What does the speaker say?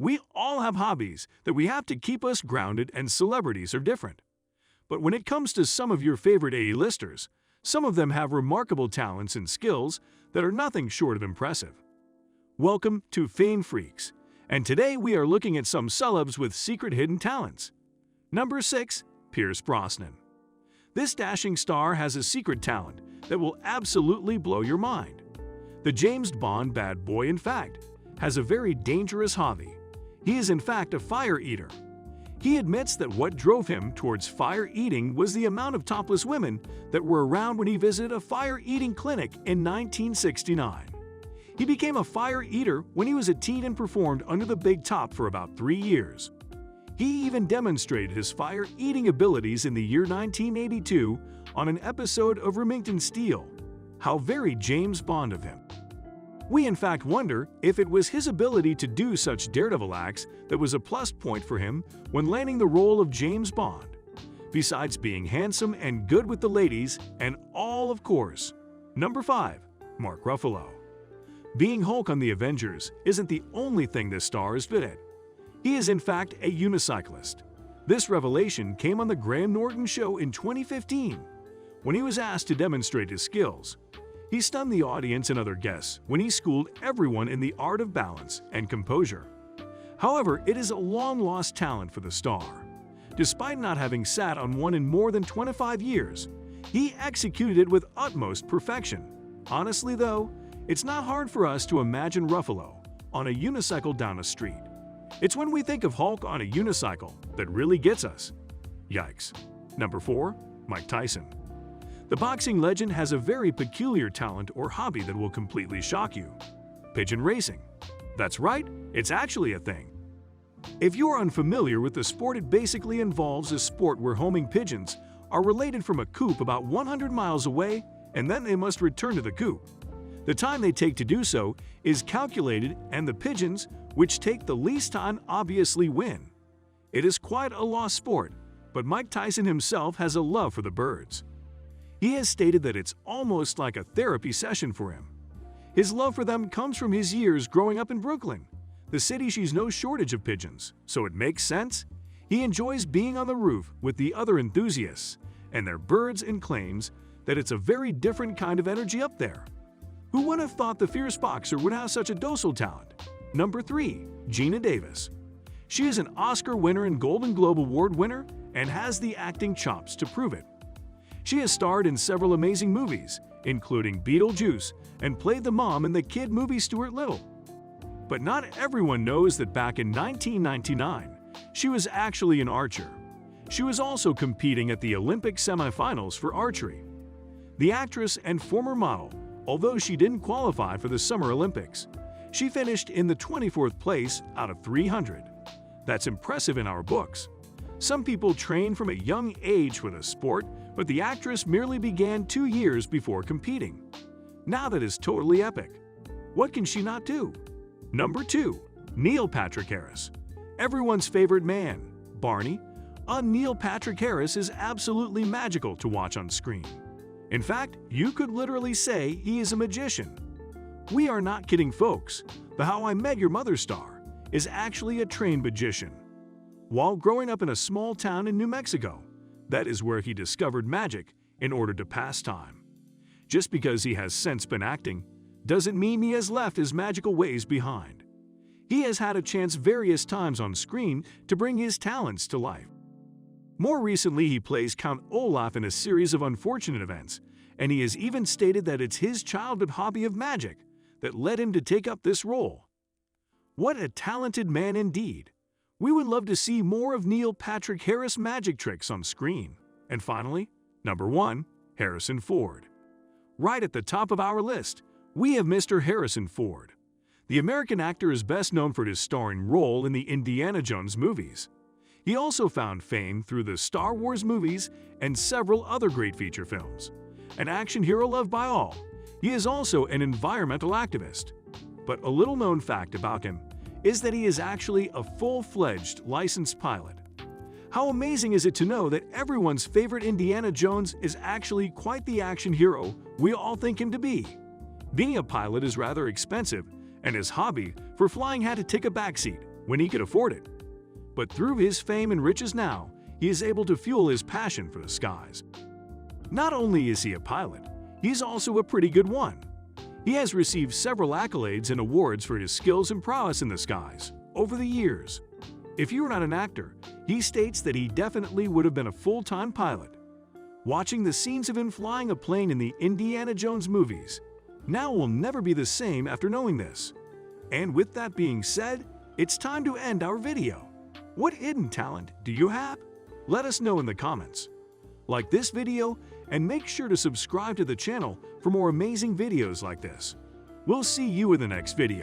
We all have hobbies that we have to keep us grounded, and celebrities are different. But when it comes to some of your favorite A-listers, some of them have remarkable talents and skills that are nothing short of impressive. Welcome to Fame Freaks, and today we are looking at some celebs with secret hidden talents. Number 6. Pierce Brosnan. This dashing star has a secret talent that will absolutely blow your mind. The James Bond bad boy, in fact, has a very dangerous hobby. He is in fact a fire eater. He admits that what drove him towards fire eating was the amount of topless women that were around when he visited a fire eating clinic in 1969. He became a fire eater when he was a teen and performed under the big top for about 3 years. He even demonstrated his fire eating abilities in the year 1982 on an episode of Remington Steele. How very James Bond of him. We in fact wonder if it was his ability to do such daredevil acts that was a plus point for him when landing the role of James Bond. Besides being handsome and good with the ladies and all, of course. Number 5. Mark Ruffalo. Being Hulk on the Avengers isn't the only thing this star is good at. He is in fact a unicyclist. This revelation came on the Graham Norton Show in 2015 when he was asked to demonstrate his skills. He stunned the audience and other guests when he schooled everyone in the art of balance and composure. However, it is a long-lost talent for the star. Despite not having sat on one in more than 25 years, he executed it with utmost perfection. Honestly though, it's not hard for us to imagine Ruffalo on a unicycle down a street. It's when we think of Hulk on a unicycle that really gets us. Yikes. Number 4. Mike Tyson. The boxing legend has a very peculiar talent or hobby that will completely shock you. Pigeon racing. That's right, it's actually a thing. If you're unfamiliar with the sport, it basically involves a sport where homing pigeons are related from a coop about 100 miles away, and then they must return to the coop. The time they take to do so is calculated, and the pigeons, which take the least time, obviously win. It is quite a lost sport, but Mike Tyson himself has a love for the birds. He has stated that it's almost like a therapy session for him. His love for them comes from his years growing up in Brooklyn. The city sees no shortage of pigeons, so it makes sense. He enjoys being on the roof with the other enthusiasts and their birds, and claims that it's a very different kind of energy up there. Who would have thought the fierce boxer would have such a docile talent? Number 3. Geena Davis. She is an Oscar winner and Golden Globe Award winner and has the acting chops to prove it. She has starred in several amazing movies, including Beetlejuice, and played the mom in the kid movie Stuart Little. But not everyone knows that back in 1999, she was actually an archer. She was also competing at the Olympic semifinals for archery. The actress and former model, although she didn't qualify for the Summer Olympics, she finished in the 24th place out of 300. That's impressive in our books. Some people train from a young age for the sport, but the actress merely began 2 years before competing. Now that is totally epic. What can she not do? Number 2. Neil Patrick Harris. Everyone's favorite man, Barney. Neil Patrick Harris is absolutely magical to watch on screen. In fact, you could literally say he is a magician. We are not kidding, folks. The How I Met Your Mother star is actually a trained magician. While growing up in a small town in New Mexico, that is where he discovered magic in order to pass time. Just because he has since been acting doesn't mean he has left his magical ways behind. He has had a chance various times on screen to bring his talents to life. More recently, he plays Count Olaf in a series of unfortunate events, and he has even stated that it's his childhood hobby of magic that led him to take up this role. What a talented man indeed! We would love to see more of Neil Patrick Harris magic tricks on screen. And finally, number 1. Harrison Ford. Right at the top of our list, we have Mr. Harrison Ford. The American actor is best known for his starring role in the Indiana Jones movies. He also found fame through the Star Wars movies and several other great feature films. An action hero loved by all, he is also an environmental activist. But a little-known fact about him is that he is actually a full-fledged licensed pilot. How amazing is it to know that everyone's favorite Indiana Jones is actually quite the action hero we all think him to be? Being a pilot is rather expensive, and his hobby for flying had to take a backseat. when he could afford it. But through his fame and riches now, he is able to fuel his passion for the skies. Not only is he a pilot, he's also a pretty good one. He has received several accolades and awards for his skills and prowess in the skies over the years. If you were not an actor, he states that he definitely would have been a full-time pilot. Watching the scenes of him flying a plane in the Indiana Jones movies now will never be the same after knowing this. And with that being said, it's time to end our video. What hidden talent do you have? Let us know in the comments. Like this video and make sure to subscribe to the channel for more amazing videos like this. We'll see you in the next video.